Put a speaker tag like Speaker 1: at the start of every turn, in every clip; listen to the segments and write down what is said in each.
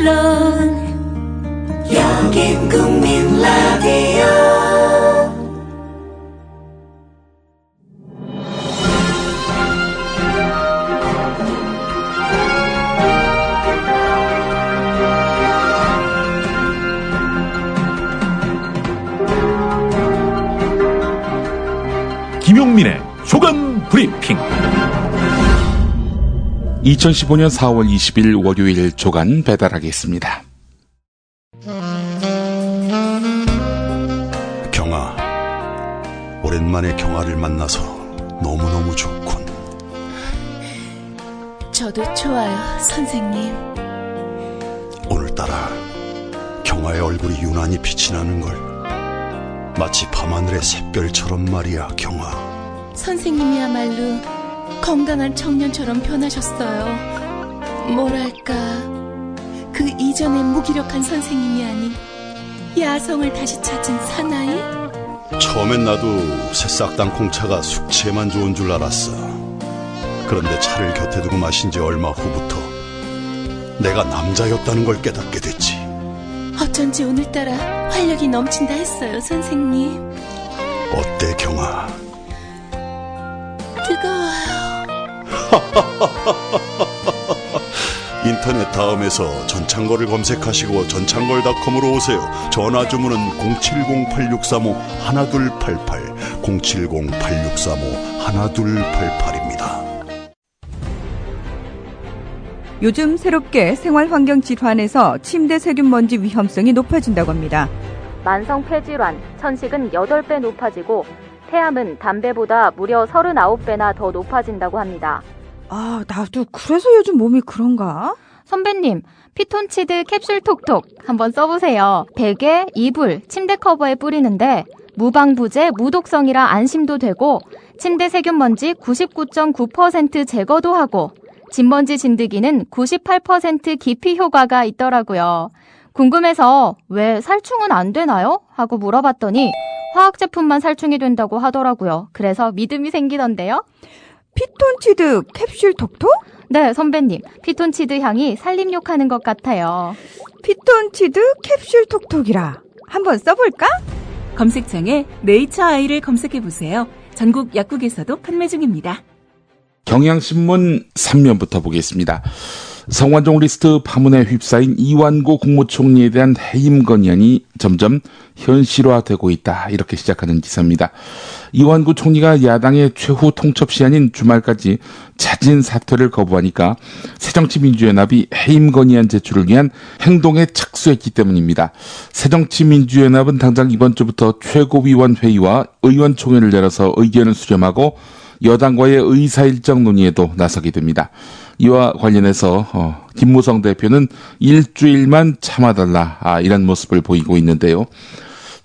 Speaker 1: 물론 여긴 국민 라디오.
Speaker 2: 김용민의 주간 브리핑. 2015년 4월 20일 월요일 조간 배달하겠습니다.
Speaker 3: 경아, 오랜만에 경아를 만나서 너무너무 좋군.
Speaker 4: 저도 좋아요, 선생님.
Speaker 3: 오늘따라 경아의 얼굴이 유난히 빛이 나는 걸. 마치 밤하늘의 샛별처럼 말이야, 경아.
Speaker 4: 선생님이야말로 건강한 청년처럼 변하셨어요. 뭐랄까, 그 이전의 무기력한 선생님이 아닌 야성을 다시 찾은 사나이?
Speaker 3: 처음엔 나도 새싹 땅콩차가 숙취에만 좋은 줄 알았어. 그런데 차를 곁에 두고 마신 지 얼마 후부터 내가 남자였다는 걸 깨닫게 됐지.
Speaker 4: 어쩐지 오늘따라 활력이 넘친다 했어요, 선생님.
Speaker 3: 어때, 경아?
Speaker 4: 뜨거워요.
Speaker 3: 인터넷 다음에서 전창걸을 검색하시고 전창걸닷컴으로 오세요. 전화주문은 070-8635-1288 070-8635-1288입니다.
Speaker 5: 요즘 새롭게 생활환경 질환에서 침대 세균먼지 위험성이 높아진다고 합니다.
Speaker 6: 만성 폐질환, 천식은 8배 높아지고 폐암은 담배보다 무려 39배나 더 높아진다고 합니다.
Speaker 5: 아, 나도 그래서 요즘 몸이 그런가?
Speaker 6: 선배님, 피톤치드 캡슐 톡톡 한번 써보세요. 베개, 이불, 침대 커버에 뿌리는데 무방부제, 무독성이라 안심도 되고 침대 세균먼지 99.9% 제거도 하고 진먼지 진드기는 98% 기피 효과가 있더라고요. 궁금해서 왜 살충은 안 되나요? 하고 물어봤더니 화학 제품만 살충이 된다고 하더라고요. 그래서 믿음이 생기던데요.
Speaker 5: 피톤치드 캡슐 톡톡?
Speaker 6: 네, 선배님. 피톤치드 향이 살림욕하는 것 같아요.
Speaker 5: 피톤치드 캡슐 톡톡이라. 한번 써볼까?
Speaker 7: 검색창에 네이처 아이를 검색해보세요. 전국 약국에서도 판매 중입니다.
Speaker 2: 경향신문 3면부터 보겠습니다. 성완종 리스트 파문에 휩싸인 이완구 국무총리에 대한 해임 건의안이 점점 현실화되고 있다. 이렇게 시작하는 기사입니다. 이완구 총리가 야당의 최후 통첩 시한인 주말까지 자진 사퇴를 거부하니까 새정치민주연합이 해임 건의안 제출을 위한 행동에 착수했기 때문입니다. 새정치민주연합은 당장 이번 주부터 최고위원 회의와 의원총회를 열어서 의견을 수렴하고 여당과의 의사일정 논의에도 나서게 됩니다. 이와 관련해서 김무성 대표는 일주일만 참아달라 이런 모습을 보이고 있는데요.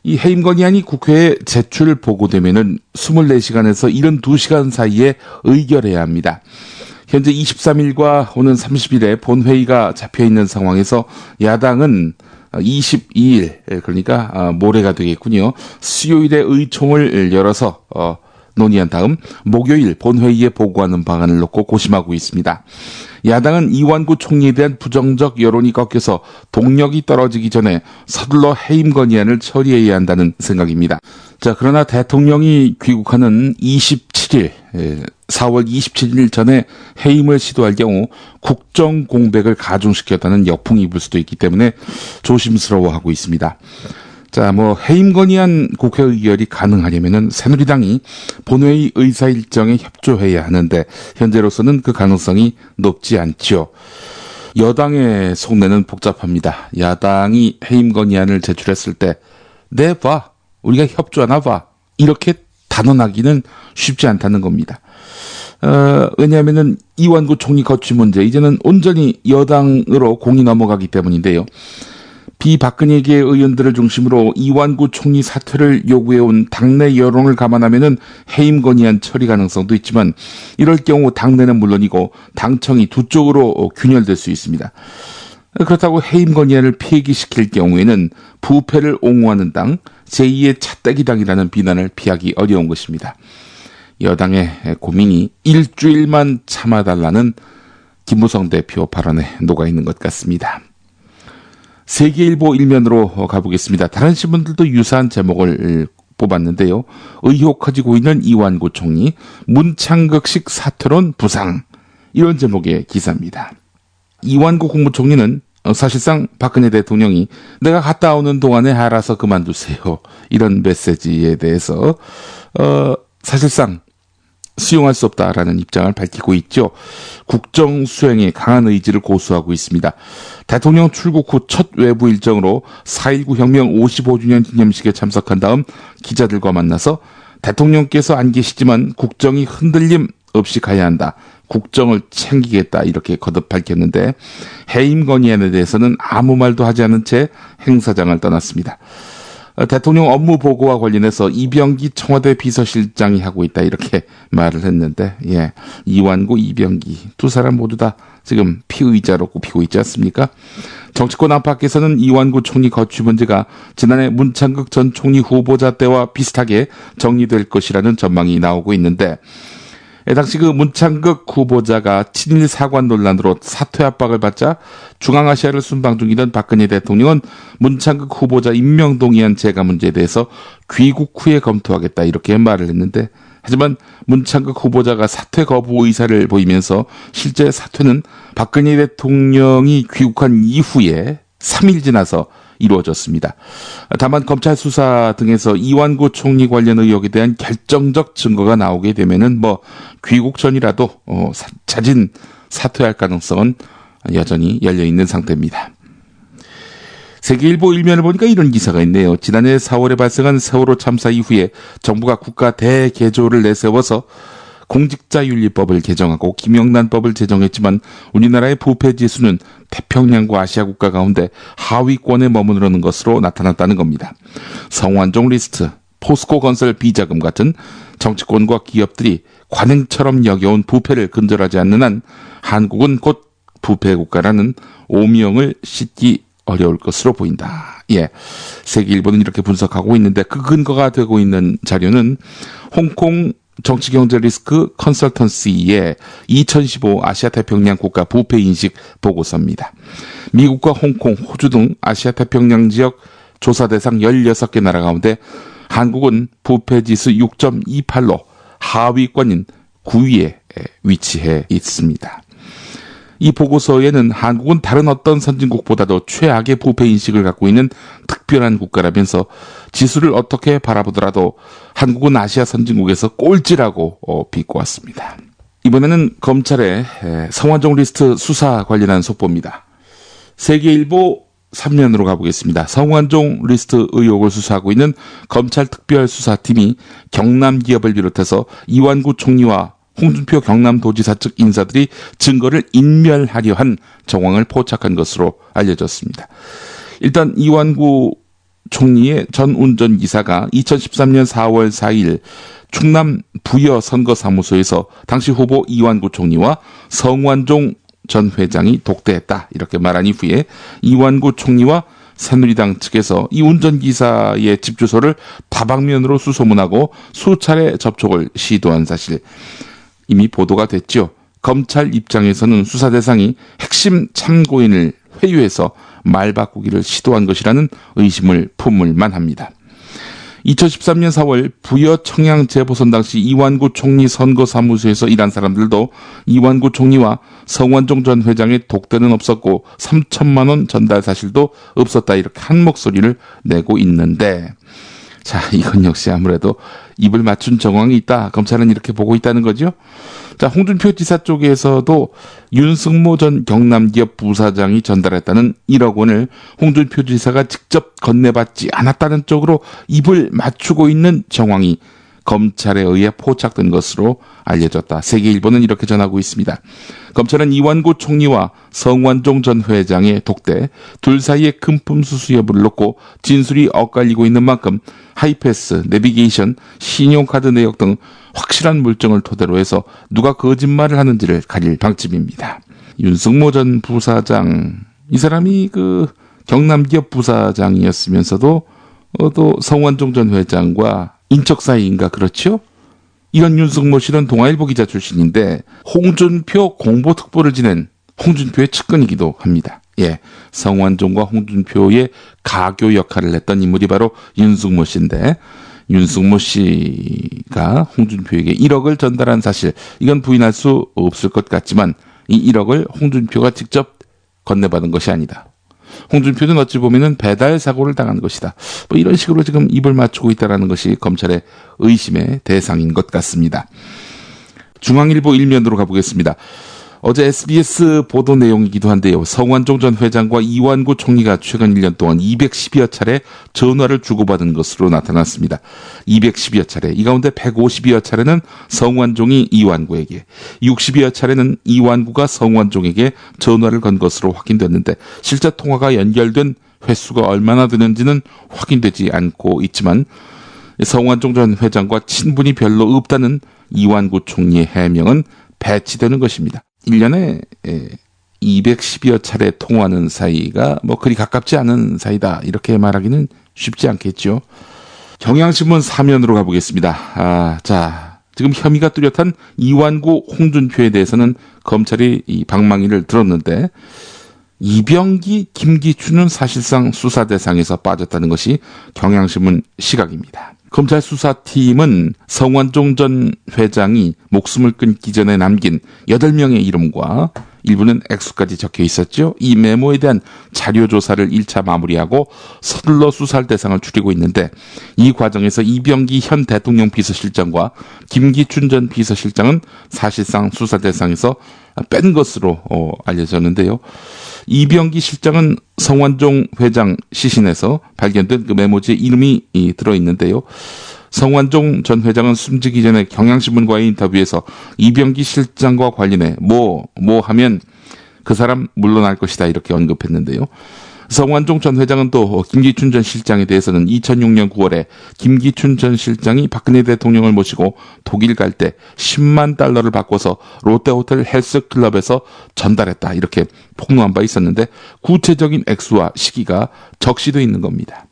Speaker 2: 이 해임 건의안이 국회에 제출 보고되면은 24시간에서 72시간 사이에 의결해야 합니다. 현재 23일과 오는 30일에 본회의가 잡혀있는 상황에서 야당은 22일, 그러니까 모레가 되겠군요. 수요일에 의총을 열어서 논의한 다음 목요일 본회의에 보고하는 방안을 놓고 고심하고 있습니다. 야당은 이완구 총리에 대한 부정적 여론이 꺾여서 동력이 떨어지기 전에 서둘러 해임 건의안을 처리해야 한다는 생각입니다. 자, 그러나 대통령이 귀국하는 27일, 4월 27일 전에 해임을 시도할 경우 국정 공백을 가중시켰다는 역풍이 불 수도 있기 때문에 조심스러워하고 있습니다. 자, 해임 건의안 국회 의결이 가능하려면은 새누리당이 본회의 의사 일정에 협조해야 하는데 현재로서는 그 가능성이 높지 않지요. 여당의 속내는 복잡합니다. 야당이 해임 건의안을 제출했을 때 내봐, 우리가 협조하나 봐, 이렇게 단언하기는 쉽지 않다는 겁니다. 왜냐하면은 이완구 총리 거취 문제 이제는 온전히 여당으로 공이 넘어가기 때문인데요. 비박근혜계 의원들을 중심으로 이완구 총리 사퇴를 요구해온 당내 여론을 감안하면은 해임 건의안 처리 가능성도 있지만 이럴 경우 당내는 물론이고 당청이 두 쪽으로 균열될 수 있습니다. 그렇다고 해임 건의안을 폐기시킬 경우에는 부패를 옹호하는 당, 제2의 차떼기당이라는 비난을 피하기 어려운 것입니다. 여당의 고민이 일주일만 참아달라는 김무성 대표 발언에 녹아있는 것 같습니다. 세계일보 일면으로 가보겠습니다. 다른 신문들도 유사한 제목을 뽑았는데요. 의혹 커지고 있는 이완구 총리, 문창극식 사퇴론 부상, 이런 제목의 기사입니다. 이완구 국무총리는 사실상 박근혜 대통령이 내가 갔다 오는 동안에 알아서 그만두세요, 이런 메시지에 대해서 사실상 수용할 수 없다라는 입장을 밝히고 있죠. 국정 수행에 강한 의지를 고수하고 있습니다. 대통령 출국 후 첫 외부 일정으로 4.19 혁명 55주년 기념식에 참석한 다음 기자들과 만나서 대통령께서 안 계시지만 국정이 흔들림 없이 가야 한다, 국정을 챙기겠다, 이렇게 거듭 밝혔는데 해임 건의안에 대해서는 아무 말도 하지 않은 채 행사장을 떠났습니다. 대통령 업무 보고와 관련해서 이병기 청와대 비서실장이 하고 있다, 이렇게 말을 했는데, 이완구, 이병기 두 사람 모두 다 지금 피의자로 꼽히고 있지 않습니까? 정치권 안팎에서는 이완구 총리 거취 문제가 지난해 문창극 전 총리 후보자 때와 비슷하게 정리될 것이라는 전망이 나오고 있는데, 당시 그 문창극 후보자가 친일 사관 논란으로 사퇴 압박을 받자 중앙아시아를 순방 중이던 박근혜 대통령은 문창극 후보자 임명 동의안 제가 문제에 대해서 귀국 후에 검토하겠다, 이렇게 말을 했는데, 하지만 문창극 후보자가 사퇴 거부 의사를 보이면서 실제 사퇴는 박근혜 대통령이 귀국한 이후에 3일 지나서 이루어졌습니다. 다만 검찰 수사 등에서 이완구 총리 관련 의혹에 대한 결정적 증거가 나오게 되면은 귀국 전이라도 자진 사퇴할 가능성은 여전히 열려 있는 상태입니다. 세계일보 일면을 보니까 이런 기사가 있네요. 지난해 4월에 발생한 세월호 참사 이후에 정부가 국가 대개조를 내세워서 공직자윤리법을 개정하고 김영란법을 제정했지만 우리나라의 부패 지수는 태평양과 아시아 국가 가운데 하위권에 머무르는 것으로 나타났다는 겁니다. 성완종 리스트, 포스코 건설 비자금 같은 정치권과 기업들이 관행처럼 여겨온 부패를 근절하지 않는 한 한국은 곧 부패 국가라는 오명을 씻기 어려울 것으로 보인다. 세계일보는 이렇게 분석하고 있는데, 그 근거가 되고 있는 자료는 홍콩 정치경제리스크 컨설턴시의 2015 아시아태평양 국가 부패인식 보고서입니다. 미국과 홍콩, 호주 등 아시아태평양 지역 조사 대상 16개 나라 가운데 한국은 부패지수 6.28로 하위권인 9위에 위치해 있습니다. 이 보고서에는 한국은 다른 어떤 선진국보다도 최악의 부패인식을 갖고 있는 특별한 국가라면서 지수를 어떻게 바라보더라도 한국은 아시아 선진국에서 꼴찌라고 비꼬았습니다. 이번에는 검찰의 성완종 리스트 수사 관련한 속보입니다. 세계일보 3면으로 가보겠습니다. 성완종 리스트 의혹을 수사하고 있는 검찰 특별수사팀이 경남 기업을 비롯해서 이완구 총리와 홍준표 경남도지사 측 인사들이 증거를 인멸하려 한 정황을 포착한 것으로 알려졌습니다. 일단 이완구 총리의 전 운전기사가 2013년 4월 4일 충남 부여 선거사무소에서 당시 후보 이완구 총리와 성완종 전 회장이 독대했다, 이렇게 말한 이후에 이완구 총리와 새누리당 측에서 이 운전기사의 집 주소를 다방면으로 수소문하고 수차례 접촉을 시도한 사실 이미 보도가 됐죠. 검찰 입장에서는 수사 대상이 핵심 참고인을 회유해서 말 바꾸기를 시도한 것이라는 의심을 품을 만합니다. 2013년 4월 부여 청양 재보선 당시 이완구 총리 선거사무소에서 일한 사람들도 이완구 총리와 성완종 전 회장의 독대는 없었고 3천만 원 전달 사실도 없었다, 이렇게 한 목소리를 내고 있는데, 자, 이건 역시 아무래도 입을 맞춘 정황이 있다, 검찰은 이렇게 보고 있다는 거죠. 자, 홍준표 지사 쪽에서도 윤승모 전 경남기업 부사장이 전달했다는 1억 원을 홍준표 지사가 직접 건네받지 않았다는 쪽으로 입을 맞추고 있는 정황이 검찰에 의해 포착된 것으로 알려졌다. 세계일보는 이렇게 전하고 있습니다. 검찰은 이완구 총리와 성완종 전 회장의 독대, 둘 사이의 금품 수수 여부를 놓고 진술이 엇갈리고 있는 만큼 하이패스, 내비게이션, 신용카드 내역 등 확실한 물증을 토대로 해서 누가 거짓말을 하는지를 가릴 방침입니다. 윤승모 전 부사장, 이 사람이 경남기업 부사장이었으면서도 또 성완종 전 회장과 인척 사이인가, 그렇죠? 이런 윤승모 씨는 동아일보 기자 출신인데 홍준표 공보특보를 지낸 홍준표의 측근이기도 합니다. 예, 성완종과 홍준표의 가교 역할을 했던 인물이 바로 윤숙모 씨인데, 윤숙모 씨가 홍준표에게 1억을 전달한 사실, 이건 부인할 수 없을 것 같지만 이 1억을 홍준표가 직접 건네받은 것이 아니다. 홍준표는 어찌 보면은 배달 사고를 당한 것이다. 뭐 이런 식으로 지금 입을 맞추고 있다는 것이 검찰의 의심의 대상인 것 같습니다. 중앙일보 일면으로 가보겠습니다. 어제 SBS 보도 내용이기도 한데요. 성완종 전 회장과 이완구 총리가 최근 1년 동안 210여 차례 전화를 주고받은 것으로 나타났습니다. 210여 차례. 이 가운데 150여 차례는 성완종이 이완구에게, 60여 차례는 이완구가 성완종에게 전화를 건 것으로 확인됐는데, 실제 통화가 연결된 횟수가 얼마나 되는지는 확인되지 않고 있지만, 성완종 전 회장과 친분이 별로 없다는 이완구 총리의 해명은 배치되는 것입니다. 1년에 210여 차례 통화하는 사이가 뭐 그리 가깝지 않은 사이다, 이렇게 말하기는 쉽지 않겠죠. 경향신문 사면으로 가보겠습니다. 자, 지금 혐의가 뚜렷한 이완구, 홍준표에 대해서는 검찰이 이 방망이를 들었는데, 이병기, 김기춘은 사실상 수사 대상에서 빠졌다는 것이 경향신문 시각입니다. 검찰 수사팀은 성완종 전 회장이 목숨을 끊기 전에 남긴 8명의 이름과 일부는 액수까지 적혀 있었죠. 이 메모에 대한 자료 조사를 1차 마무리하고 서둘러 수사할 대상을 추리고 있는데, 이 과정에서 이병기 현 대통령 비서실장과 김기춘 전 비서실장은 사실상 수사 대상에서 뺀 것으로 알려졌는데요. 이병기 실장은 성완종 회장 시신에서 발견된 그 메모지에 이름이 들어있는데요. 성완종 전 회장은 숨지기 전에 경향신문과의 인터뷰에서 이병기 실장과 관련해 뭐 하면 그 사람 물러날 것이다, 이렇게 언급했는데요. 성완종 전 회장은 또 김기춘 전 실장에 대해서는 2006년 9월에 김기춘 전 실장이 박근혜 대통령을 모시고 독일 갈 때 10만 달러를 바꿔서 롯데호텔 헬스클럽에서 전달했다, 이렇게 폭로한 바 있었는데, 구체적인 액수와 시기가 적시되어 있는 겁니다.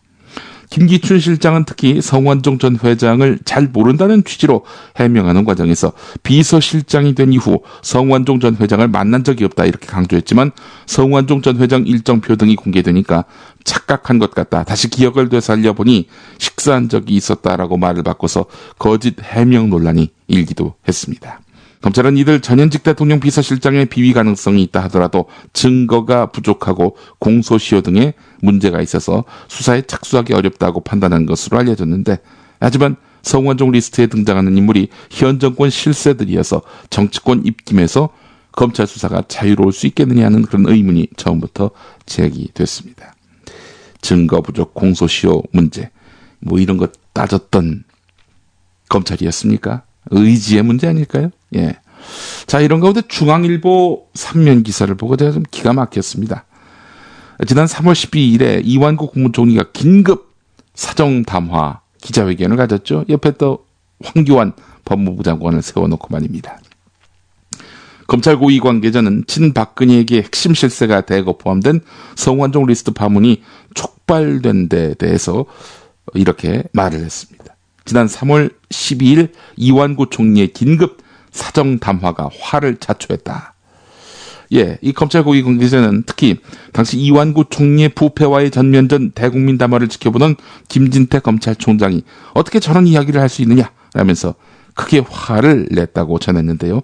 Speaker 2: 김기춘 실장은 특히 성완종 전 회장을 잘 모른다는 취지로 해명하는 과정에서 비서실장이 된 이후 성완종 전 회장을 만난 적이 없다, 이렇게 강조했지만, 성완종 전 회장 일정표 등이 공개되니까 착각한 것 같다, 다시 기억을 되살려보니 식사한 적이 있었다라고 말을 바꿔서 거짓 해명 논란이 일기도 했습니다. 검찰은 이들 전현직 대통령 비서실장의 비위 가능성이 있다 하더라도 증거가 부족하고 공소시효 등의 문제가 있어서 수사에 착수하기 어렵다고 판단한 것으로 알려졌는데, 하지만 성완종 리스트에 등장하는 인물이 현 정권 실세들이어서 정치권 입김에서 검찰 수사가 자유로울 수 있겠느냐 하는 그런 의문이 처음부터 제기됐습니다. 증거 부족, 공소시효 문제, 뭐 이런 것 따졌던 검찰이었습니까? 의지의 문제 아닐까요? 예. 자, 이런 가운데 중앙일보 3면 기사를 보고 제가 좀 기가 막혔습니다. 지난 3월 12일에 이완구 국무총리가 긴급 사정담화 기자회견을 가졌죠. 옆에 또 황교안 법무부 장관을 세워놓고 말입니다. 검찰 고위 관계자는 친박근혜에게 핵심 실세가 대거 포함된 성완종 리스트 파문이 촉발된 데 대해서 이렇게 말을 했습니다. 지난 3월 12일 이완구 총리의 긴급 사정 담화가 화를 자초했다. 예, 이 검찰 고위 관계자는 특히 당시 이완구 총리의 부패와의 전면전 대국민 담화를 지켜보던 김진태 검찰총장이 어떻게 저런 이야기를 할 수 있느냐 라면서 크게 화를 냈다고 전했는데요.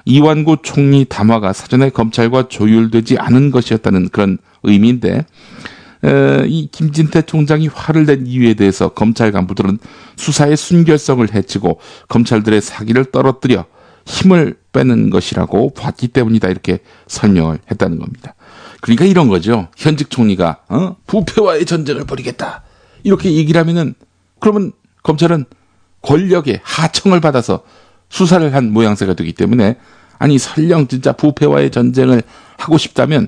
Speaker 2: 이완구 총리 담화가 사전에 검찰과 조율되지 않은 것이었다는 그런 의미인데, 이 김진태 총장이 화를 낸 이유에 대해서 검찰 간부들은 수사의 순결성을 해치고 검찰들의 사기를 떨어뜨려 힘을 빼는 것이라고 봤기 때문이다, 이렇게 설명을 했다는 겁니다. 그러니까 이런 거죠. 현직 총리가 부패와의 전쟁을 벌이겠다, 이렇게 얘기를 하면은, 그러면 검찰은 권력의 하청을 받아서 수사를 한 모양새가 되기 때문에, 아니 설령 진짜 부패와의 전쟁을 하고 싶다면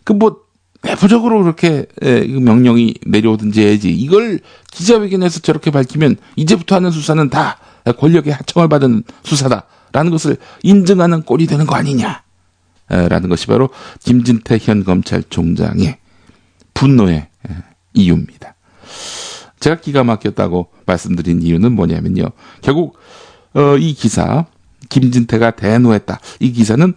Speaker 2: 그 뭐 내부적으로 그렇게 명령이 내려오든지 해야지, 이걸 기자회견에서 저렇게 밝히면 이제부터 하는 수사는 다 권력의 하청을 받은 수사다라는 것을 인증하는 꼴이 되는 거 아니냐 라는 것이 바로 김진태 현 검찰총장의 분노의 이유입니다. 제가 기가 막혔다고 말씀드린 이유는 뭐냐면요, 결국 이 기사 김진태가 대노했다, 이 기사는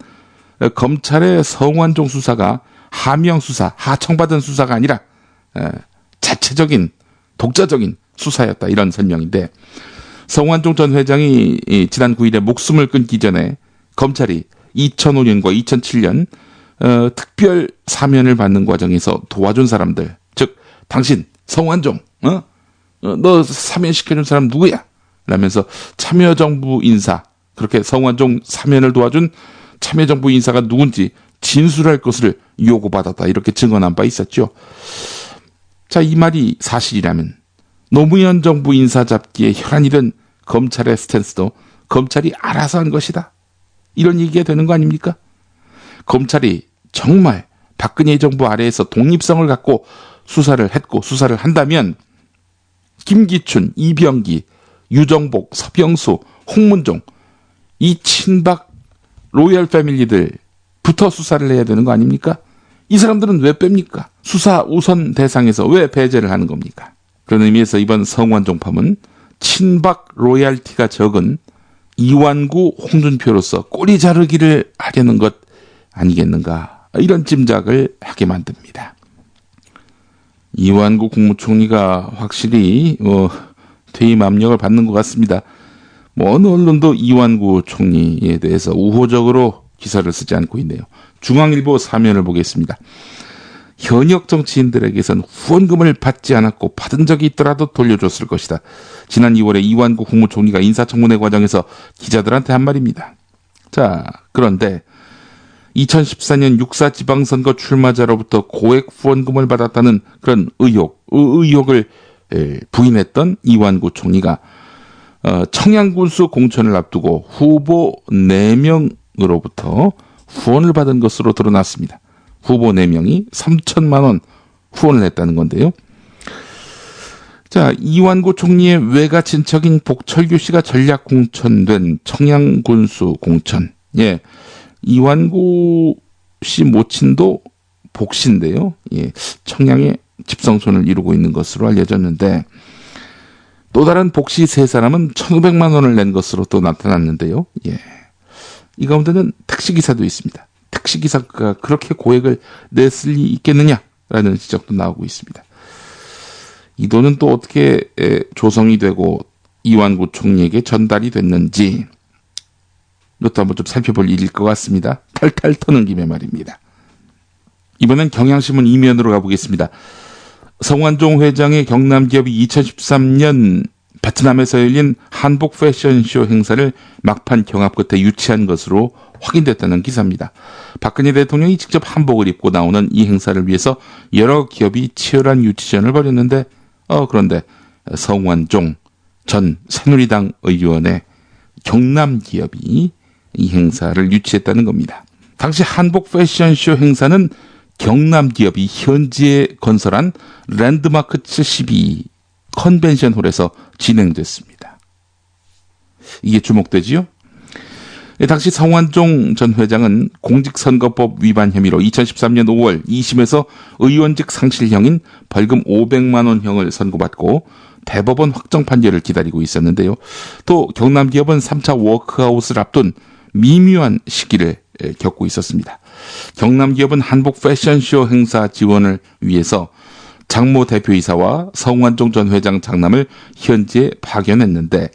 Speaker 2: 검찰의 성완종 수사가 하명 수사, 하청받은 수사가 아니라 자체적인 독자적인 수사였다, 이런 설명인데, 성완종 전 회장이 지난 9일에 목숨을 끊기 전에 검찰이 2005년과 2007년 특별 사면을 받는 과정에서 도와준 사람들, 즉 당신 성완종 너 사면시켜준 사람 누구야? 라면서 참여정부 인사, 그렇게 성완종 사면을 도와준 참여정부 인사가 누군지 진술할 것을 요구받았다, 이렇게 증언한 바 있었죠. 자, 이 말이 사실이라면 노무현 정부 인사 잡기에 혈안이 된 검찰의 스탠스도 검찰이 알아서 한 것이다, 이런 얘기가 되는 거 아닙니까? 검찰이 정말 박근혜 정부 아래에서 독립성을 갖고 수사를 했고 수사를 한다면 김기춘, 이병기, 유정복, 서병수, 홍문종, 이 친박 로열 패밀리들부터 수사를 해야 되는 거 아닙니까? 이 사람들은 왜 뺍니까? 수사 우선 대상에서 왜 배제를 하는 겁니까? 그런 의미에서 이번 성완종팜은 친박 로얄티가 적은 이완구, 홍준표로서 꼬리 자르기를 하려는 것 아니겠는가, 이런 짐작을 하게 만듭니다. 이완구 국무총리가 확실히 퇴임 압력을 받는 것 같습니다. 어느 언론도 이완구 총리에 대해서 우호적으로 기사를 쓰지 않고 있네요. 중앙일보 사면을 보겠습니다. 현역 정치인들에게선 후원금을 받지 않았고 받은 적이 있더라도 돌려줬을 것이다. 지난 2월에 이완구 국무총리가 인사청문회 과정에서 기자들한테 한 말입니다. 자, 그런데 2014년 6.4 지방선거 출마자로부터 고액 후원금을 받았다는 그런 의혹을 부인했던 이완구 총리가 청양군수 공천을 앞두고 후보 4명으로부터 후원을 받은 것으로 드러났습니다. 후보 4명이 3천만 원 후원을 했다는 건데요. 자, 이완구 총리의 외가 친척인 복철규 씨가 전략 공천된 청양군수 공천. 예, 이완구 씨 모친도 복씨인데요. 예, 청양에 집성촌을 이루고 있는 것으로 알려졌는데, 또 다른 복씨 3사람은 1,500만 원을 낸 것으로 또 나타났는데요. 예, 이 가운데는 택시기사도 있습니다. 택시기사가 그렇게 고액을 냈을 리 있겠느냐라는 지적도 나오고 있습니다. 이 돈은 또 어떻게 조성이 되고 이완구 총리에게 전달이 됐는지, 이것도 한번 좀 살펴볼 일일 것 같습니다. 탈탈 터는 김에 말입니다. 이번엔 경향신문 이면으로 가보겠습니다. 성완종 회장의 경남기업이 2013년 베트남에서 열린 한복 패션쇼 행사를 막판 경합 끝에 유치한 것으로 확인됐다는 기사입니다. 박근혜 대통령이 직접 한복을 입고 나오는 이 행사를 위해서 여러 기업이 치열한 유치전을 벌였는데, 그런데 성완종 전 새누리당 의원의 경남기업이 이 행사를 유치했다는 겁니다. 당시 한복 패션쇼 행사는 경남기업이 현지에 건설한 랜드마크 72 컨벤션홀에서 진행됐습니다. 이게 주목되지요? 당시 성완종 전 회장은 공직선거법 위반 혐의로 2013년 5월 2심에서 의원직 상실형인 벌금 500만 원형을 선고받고 대법원 확정 판결을 기다리고 있었는데요. 또 경남기업은 3차 워크아웃을 앞둔 미묘한 시기를 겪고 있었습니다. 경남기업은 한복 패션쇼 행사 지원을 위해서 장모 대표이사와 성완종 전 회장 장남을 현지에 파견했는데,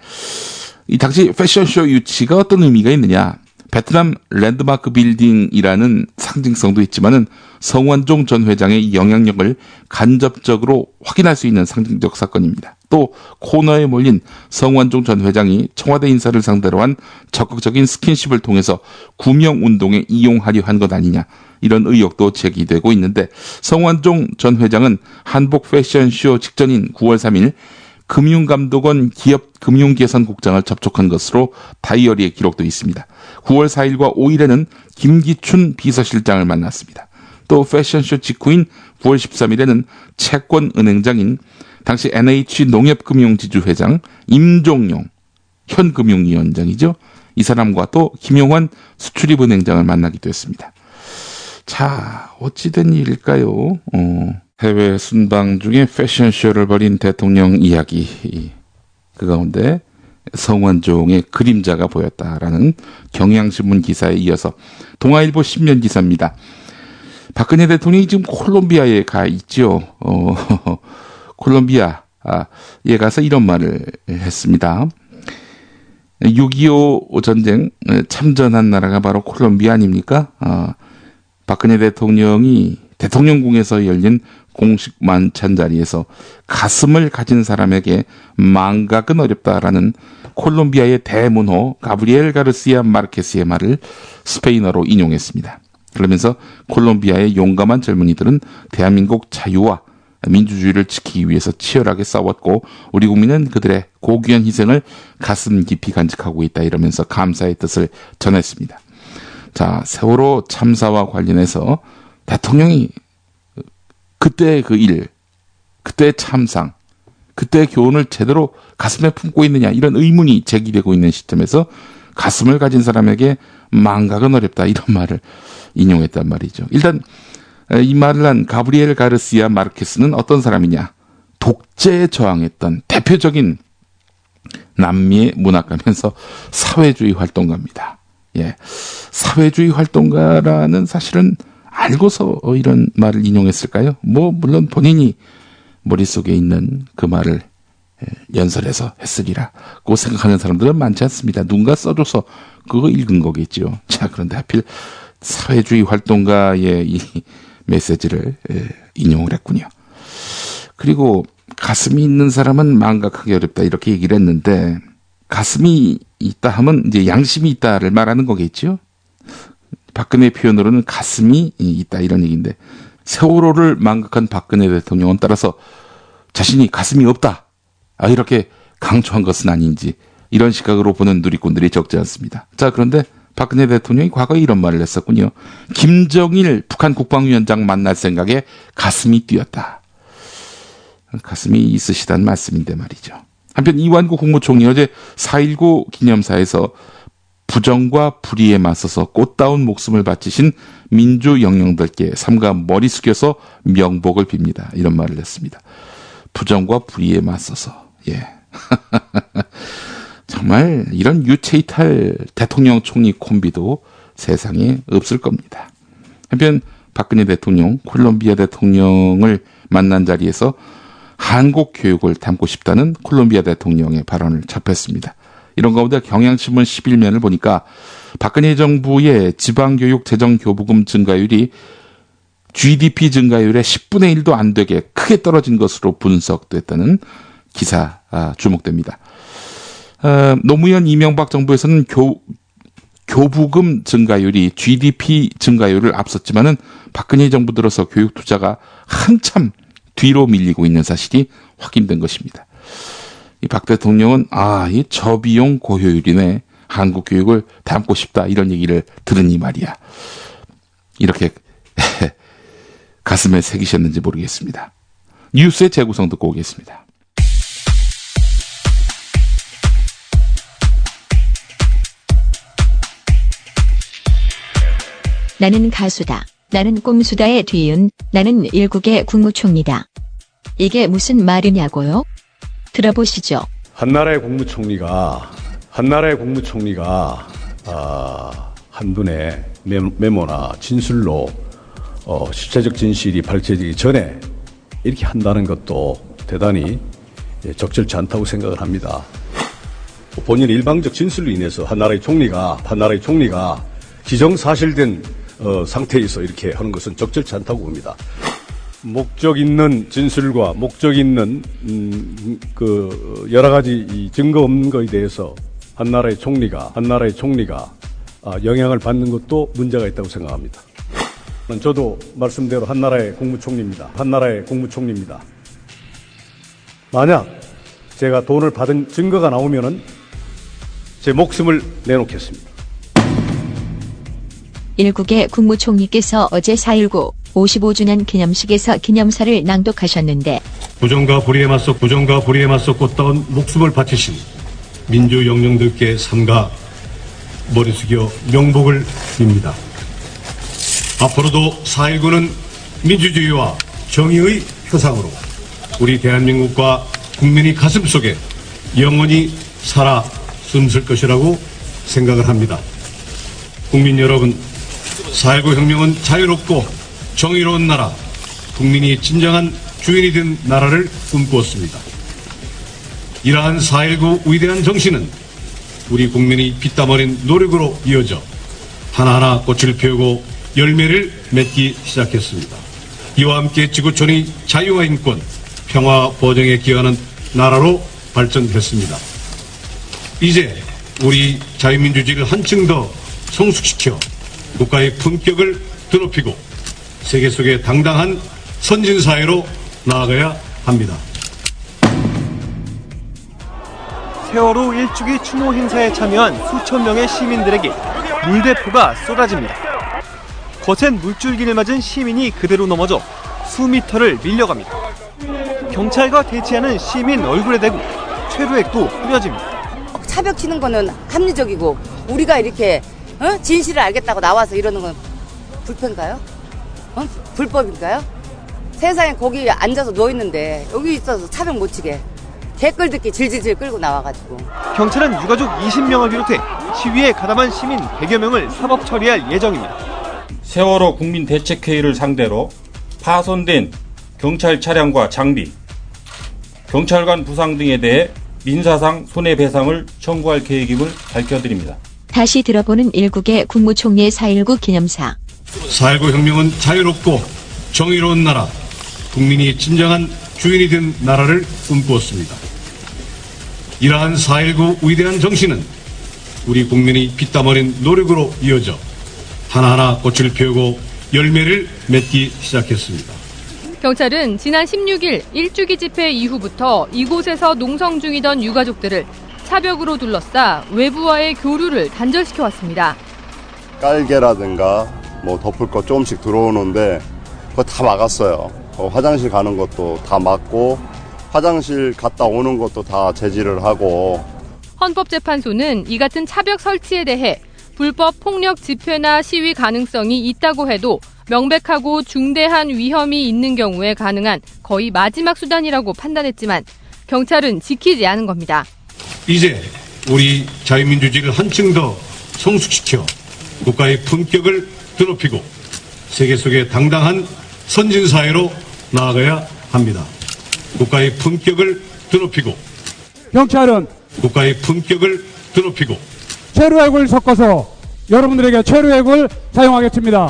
Speaker 2: 이 당시 패션쇼 유치가 어떤 의미가 있느냐? 베트남 랜드마크 빌딩이라는 상징성도 있지만은 성완종 전 회장의 영향력을 간접적으로 확인할 수 있는 상징적 사건입니다. 또 코너에 몰린 성완종 전 회장이 청와대 인사를 상대로 한 적극적인 스킨십을 통해서 구명운동에 이용하려 한 것 아니냐, 이런 의혹도 제기되고 있는데, 성완종 전 회장은 한복 패션쇼 직전인 9월 3일 금융감독원 기업금융개선국장을 접촉한 것으로 다이어리에 기록되어 있습니다. 9월 4일과 5일에는 김기춘 비서실장을 만났습니다. 또 패션쇼 직후인 9월 13일에는 채권은행장인 당시 NH 농협금융지주회장 임종용 현 금융위원장이죠. 이 사람과 또 김용환 수출입은행장을 만나기도 했습니다. 자, 어찌된 일일까요? 해외 순방 중에 패션쇼를 벌인 대통령 이야기, 그 가운데 성완종의 그림자가 보였다라는 경향신문 기사에 이어서 동아일보 10면 기사입니다. 박근혜 대통령이 지금 콜롬비아에 가 있죠. 콜롬비아에 가서 이런 말을 했습니다. 6.25 전쟁 참전한 나라가 바로 콜롬비아 아닙니까? 박근혜 대통령이 대통령궁에서 열린 공식 만찬 자리에서 가슴을 가진 사람에게 망각은 어렵다라는 콜롬비아의 대문호 가브리엘 가르시아 마르케스의 말을 스페인어로 인용했습니다. 그러면서 콜롬비아의 용감한 젊은이들은 대한민국 자유와 민주주의를 지키기 위해서 치열하게 싸웠고 우리 국민은 그들의 고귀한 희생을 가슴 깊이 간직하고 있다 이러면서 감사의 뜻을 전했습니다. 자, 세월호 참사와 관련해서 대통령이 그때의 그 일, 그때의 참상, 그때의 교훈을 제대로 가슴에 품고 있느냐 이런 의문이 제기되고 있는 시점에서 가슴을 가진 사람에게 망각은 어렵다 이런 말을 인용했단 말이죠. 일단 이 말을 한 가브리엘 가르시아 마르케스는 어떤 사람이냐? 독재에 저항했던 대표적인 남미의 문학가면서 사회주의 활동가입니다. 예, 사회주의 활동가라는 사실은 알고서 이런 말을 인용했을까요? 물론 본인이 머릿속에 있는 그 말을 연설해서 했으리라고 생각하는 사람들은 많지 않습니다. 누군가 써줘서 그거 읽은 거겠죠. 자, 그런데 하필 사회주의 활동가의 이 메시지를 인용을 했군요. 그리고 가슴이 있는 사람은 망각하기 어렵다 이렇게 얘기를 했는데 가슴이 있다 하면 이제 양심이 있다를 말하는 거겠죠. 박근혜 표현으로는 가슴이 있다 이런 얘기인데 세월호를 망각한 박근혜 대통령은 따라서 자신이 가슴이 없다 이렇게 강조한 것은 아닌지 이런 시각으로 보는 누리꾼들이 적지 않습니다. 자, 그런데 박근혜 대통령이 과거에 이런 말을 했었군요. 김정일 북한 국방위원장 만날 생각에 가슴이 뛰었다. 가슴이 있으시다는 말씀인데 말이죠. 한편 이완구 국무총리 어제 4.19 기념사에서 부정과 불의에 맞서서 꽃다운 목숨을 바치신 민주 영령들께 삼가 머리 숙여서 명복을 빕니다. 이런 말을 했습니다. 부정과 불의에 맞서서. 예. 정말 이런 유체이탈 대통령 총리 콤비도 세상에 없을 겁니다. 한편 박근혜 대통령, 콜롬비아 대통령을 만난 자리에서 한국 교육을 담고 싶다는 콜롬비아 대통령의 발언을 접했습니다. 이런 가운데 경향신문 11면을 보니까 박근혜 정부의 지방교육 재정교부금 증가율이 GDP 증가율의 10분의 1도 안 되게 크게 떨어진 것으로 분석됐다는 기사 주목됩니다. 노무현 이명박 정부에서는 교부금 증가율이 GDP 증가율을 앞섰지만은 박근혜 정부 들어서 교육 투자가 한참 뒤로 밀리고 있는 사실이 확인된 것입니다. 이 박 대통령은 이 저비용 고효율이네. 한국 교육을 담고 싶다. 이런 얘기를 들으니 말이야. 이렇게 가슴에 새기셨는지 모르겠습니다. 뉴스의 재구성 듣고 오겠습니다.
Speaker 8: 나는 가수다. 나는 꼼수다의 뒤이은 나는 일국의 국무총리다. 이게 무슨 말이냐고요? 들어보시죠.
Speaker 3: 한나라의 국무총리가 한분의 메모나 진술로 실체적 진실이 밝혀지기 전에 이렇게 한다는 것도 대단히 적절치 않다고 생각을 합니다. 본인의 일방적 진술로 인해서 한나라의 총리가 기정사실된 상태에서 이렇게 하는 것은 적절치 않다고 봅니다. 목적 있는 진술과 목적 있는 그 여러 가지 이 증거 없는 것에 대해서 한나라의 총리가 영향을 받는 것도 문제가 있다고 생각합니다. 저도 말씀대로 한나라의 국무총리입니다. 만약 제가 돈을 받은 증거가 나오면은 제 목숨을 내놓겠습니다.
Speaker 8: 일국의 국무총리께서 어제 4.19 55주년 기념식에서 기념사를 낭독하셨는데
Speaker 9: 부정과 불의에 맞서 꽃다운 목숨을 바치신 민주 영령들께 삼가 머리 숙여 명복을 빕니다. 앞으로도 4.19는 민주주의와 정의의 표상으로 우리 대한민국과 국민이 가슴속에 영원히 살아 숨을 것이라고 생각을 합니다. 국민 여러분, 4.19 혁명은 자유롭고 정의로운 나라, 국민이 진정한 주인이 된 나라를 꿈꾸었습니다. 이러한 4.19 위대한 정신은 우리 국민이 피땀 어린 노력으로 이어져 하나하나 꽃을 피우고 열매를 맺기 시작했습니다. 이와 함께 지구촌이 자유와 인권, 평화 보정에 기여하는 나라로 발전했습니다. 이제 우리 자유민주주의를 한층 더 성숙시켜 국가의 품격을 드높이고 세계 속의 당당한 선진사회로 나아가야 합니다.
Speaker 10: 세월호 1주기 추모 행사에 참여한 수천 명의 시민들에게 물대포가 쏟아집니다. 거센 물줄기를 맞은 시민이 그대로 넘어져 수미터를 밀려갑니다. 경찰과 대치하는 시민 얼굴에 대고 최루액도 뿌려집니다.
Speaker 11: 차벽 치는 거는 합리적이고 우리가 이렇게 진실을 알겠다고 나와서 이러는 건 불편가요? 불법인가요? 세상에 거기 앉아서 누워있는데 여기 있어서 차벽 못 치게 댓글 듣기 질질질 끌고 나와가지고.
Speaker 10: 경찰은 유가족 20명을 비롯해 시위에 가담한 시민 100여 명을 사법 처리할 예정입니다.
Speaker 12: 세월호 국민대책회의를 상대로 파손된 경찰 차량과 장비, 경찰관 부상 등에 대해 민사상 손해배상을 청구할 계획임을 밝혀드립니다.
Speaker 8: 다시 들어보는 일국의 국무총리의 4.19 기념사.
Speaker 9: 4.19 혁명은 자유롭고 정의로운 나라, 국민이 진정한 주인이 된 나라를 꿈꾸었습니다. 이러한 4.19 위대한 정신은 우리 국민이 피땀 어린 노력으로 이어져 하나하나 꽃을 피우고 열매를 맺기 시작했습니다.
Speaker 13: 경찰은 지난 16일 1주기 집회 이후부터 이곳에서 농성 중이던 유가족들을 차벽으로 둘러싸 외부와의 교류를 단절시켜왔습니다.
Speaker 14: 깔개라든가 뭐 덮을 거 조금씩 들어오는데 그거 다 막았어요. 화장실 가는 것도 다 막고 화장실 갔다 오는 것도 다 제지를 하고.
Speaker 13: 헌법재판소는 이 같은 차벽 설치에 대해 불법 폭력 집회나 시위 가능성이 있다고 해도 명백하고 중대한 위험이 있는 경우에 가능한 거의 마지막 수단이라고 판단했지만 경찰은 지키지 않은 겁니다.
Speaker 9: 이제 우리 자유민주주의를 한층 더 성숙시켜 국가의 품격을 드높이고 세계 속의 당당한 선진사회로 나아가야 합니다. 국가의 품격을 드높이고
Speaker 15: 경찰은
Speaker 9: 국가의 품격을 드높이고
Speaker 15: 최루액을 섞어서 여러분들에게 최루액을 사용하겠습니다.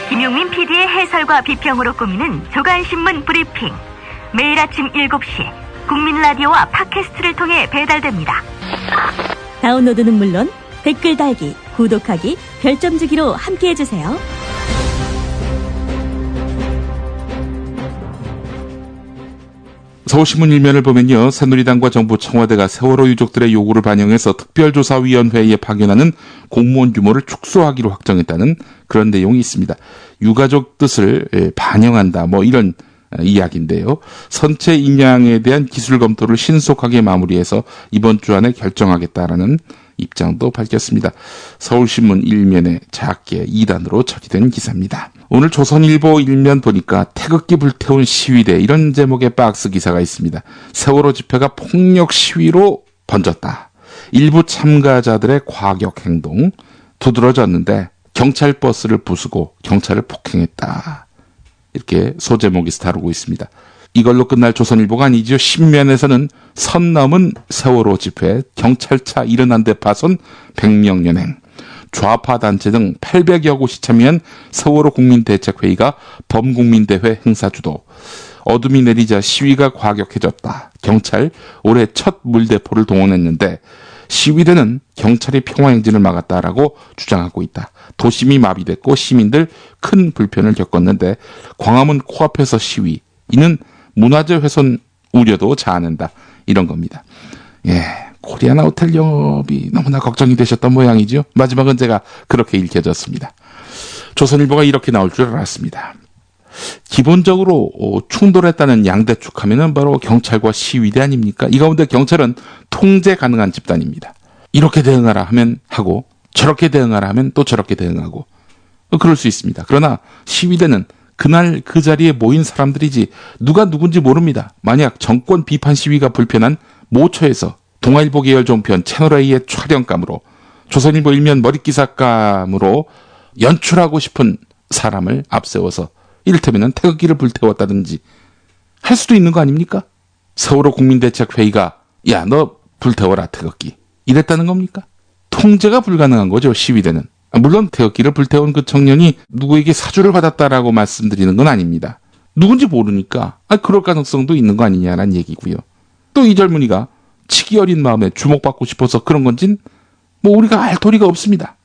Speaker 16: 김용민 PD의 해설과 비평으로 꾸미는 조간신문 브리핑. 매일 아침 7시 국민라디오와 팟캐스트를 통해 배달됩니다.
Speaker 7: 다운로드는 물론 댓글 달기, 구독하기, 별점 주기로 함께해주세요.
Speaker 2: 서울신문 일면을 보면요. 새누리당과 정부 청와대가 세월호 유족들의 요구를 반영해서 특별조사위원회에 파견하는 공무원 규모를 축소하기로 확정했다는 그런 내용이 있습니다. 유가족 뜻을 반영한다 이런 이야기인데요. 선체 인양에 대한 기술 검토를 신속하게 마무리해서 이번 주 안에 결정하겠다라는 입장도 밝혔습니다. 서울신문 일면에 작게 2단으로 처리된 기사입니다. 오늘 조선일보 일면 보니까 태극기 불태운 시위대 이런 제목의 박스 기사가 있습니다. 세월호 집회가 폭력 시위로 번졌다. 일부 참가자들의 과격 행동 두드러졌는데 경찰 버스를 부수고 경찰을 폭행했다. 이렇게 소제목이 다루고 있습니다. 이걸로 끝날 조선일보가 아니죠. 신면에서는 선 넘은 세월호 집회, 경찰차 71대 파손, 100명 연행, 좌파 단체 등 800여 곳이 참여한 세월호 국민대책회의가 범국민대회 행사 주도. 어둠이 내리자 시위가 과격해졌다. 경찰 올해 첫 물대포를 동원했는데 시위대는 경찰이 평화행진을 막았다라고 주장하고 있다. 도심이 마비됐고 시민들 큰 불편을 겪었는데 광화문 코앞에서 시위. 이는 문화재 훼손 우려도 자아낸다. 이런 겁니다. 코리아나 호텔 영업이 너무나 걱정이 되셨던 모양이죠. 마지막은 제가 그렇게 읽혀졌습니다. 조선일보가 이렇게 나올 줄 알았습니다. 기본적으로 충돌했다는 양대축하면은 바로 경찰과 시위대 아닙니까? 이 가운데 경찰은 통제 가능한 집단입니다. 이렇게 대응하라 하면 하고 저렇게 대응하라 하면 또 저렇게 대응하고 그럴 수 있습니다. 그러나 시위대는 그날 그 자리에 모인 사람들이지 누가 누군지 모릅니다. 만약 정권 비판 시위가 불편한 모처에서 동아일보 계열 종편 채널A의 촬영감으로 조선일보 일면 머릿기사감으로 연출하고 싶은 사람을 앞세워서 이를테면 태극기를 불태웠다든지 할 수도 있는 거 아닙니까? 세월호 국민대책회의가 야, 너 불태워라 태극기 이랬다는 겁니까? 통제가 불가능한 거죠, 시위대는. 물론 태극기를 불태운 그 청년이 누구에게 사주를 받았다라고 말씀드리는 건 아닙니다. 누군지 모르니까 그럴 가능성도 있는 거 아니냐라는 얘기고요. 또 이 젊은이가 치기 어린 마음에 주목받고 싶어서 그런 건진 뭐 우리가 알 도리가 없습니다.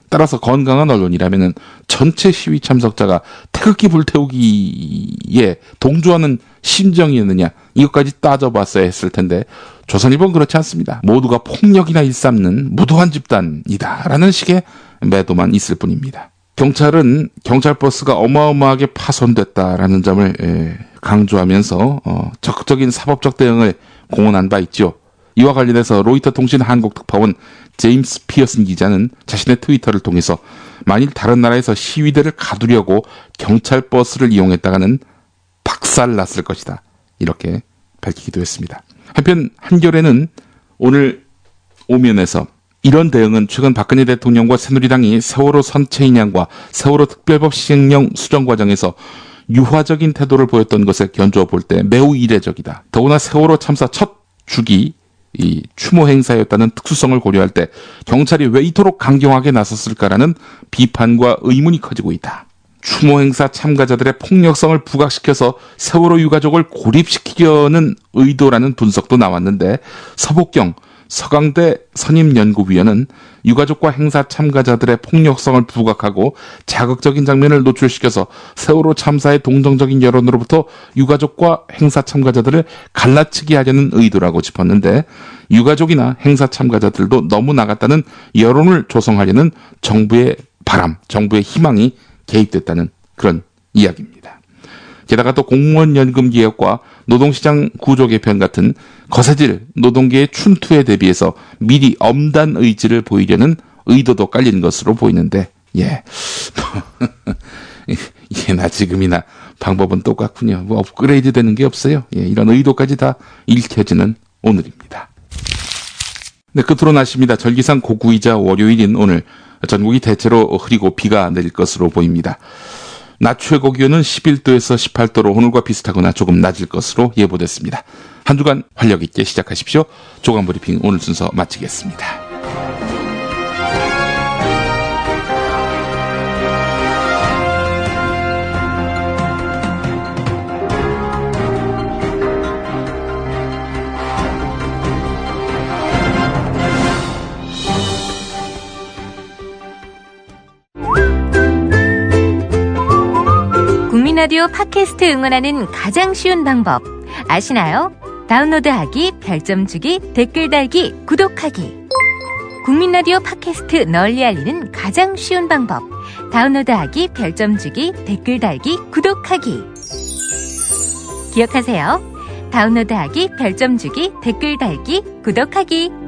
Speaker 2: 따라서 건강한 언론이라면 전체 시위 참석자가 태극기 불태우기에 동조하는 심정이었느냐 이것까지 따져봤어야 했을 텐데 조선일보는 그렇지 않습니다. 모두가 폭력이나 일삼는 무도한 집단이다라는 식의 매도만 있을 뿐입니다. 경찰은 경찰버스가 어마어마하게 파손됐다라는 점을 강조하면서 적극적인 사법적 대응을 공언한 바 있죠. 이와 관련해서 로이터 통신 한국 특파원 제임스 피어슨 기자는 자신의 트위터를 통해서 만일 다른 나라에서 시위대를 가두려고 경찰버스를 이용했다가는 박살났을 것이다. 이렇게 밝히기도 했습니다. 한편 한겨레는 오늘 오면에서 이런 대응은 최근 박근혜 대통령과 새누리당이 세월호 선체 인양과 세월호 특별법 시행령 수정 과정에서 유화적인 태도를 보였던 것에 견주어 볼 때 매우 이례적이다. 더구나 세월호 참사 첫 주기 이 추모 행사였다는 특수성을 고려할 때 경찰이 왜 이토록 강경하게 나섰을까라는 비판과 의문이 커지고 있다. 추모 행사 참가자들의 폭력성을 부각시켜서 세월호 유가족을 고립시키려는 의도라는 분석도 나왔는데 서복경 서강대 선임연구위원은 유가족과 행사 참가자들의 폭력성을 부각하고 자극적인 장면을 노출시켜서 세월호 참사의 동정적인 여론으로부터 유가족과 행사 참가자들을 갈라치게 하려는 의도라고 짚었는데 유가족이나 행사 참가자들도 너무 나갔다는 여론을 조성하려는 정부의 바람, 정부의 희망이 개입됐다는 그런 이야기입니다. 게다가 또 공무원 연금 개혁과 노동시장 구조 개편 같은 거세질 노동계의 춘투에 대비해서 미리 엄단 의지를 보이려는 의도도 깔린 것으로 보이는데 예나 지금이나 방법은 똑같군요. 뭐 업그레이드 되는 게 없어요. 이런 의도까지 다 읽혀지는 오늘입니다. 네, 끝으로 날씨입니다. 절기상 고구이자 월요일인 오늘 전국이 대체로 흐리고 비가 내릴 것으로 보입니다. 낮 최고 기온은 11도에서 18도로 오늘과 비슷하거나 조금 낮을 것으로 예보됐습니다. 한 주간 활력 있게 시작하십시오. 조간브리핑 오늘 순서 마치겠습니다.
Speaker 17: 국민라디오 팟캐스트 응원하는 가장 쉬운 방법 아시나요? 다운로드하기, 별점 주기, 댓글 달기, 구독하기. 국민라디오 팟캐스트 널리 알리는 가장 쉬운 방법 다운로드하기, 별점 주기, 댓글 달기, 구독하기. 기억하세요. 다운로드하기, 별점 주기, 댓글 달기, 구독하기.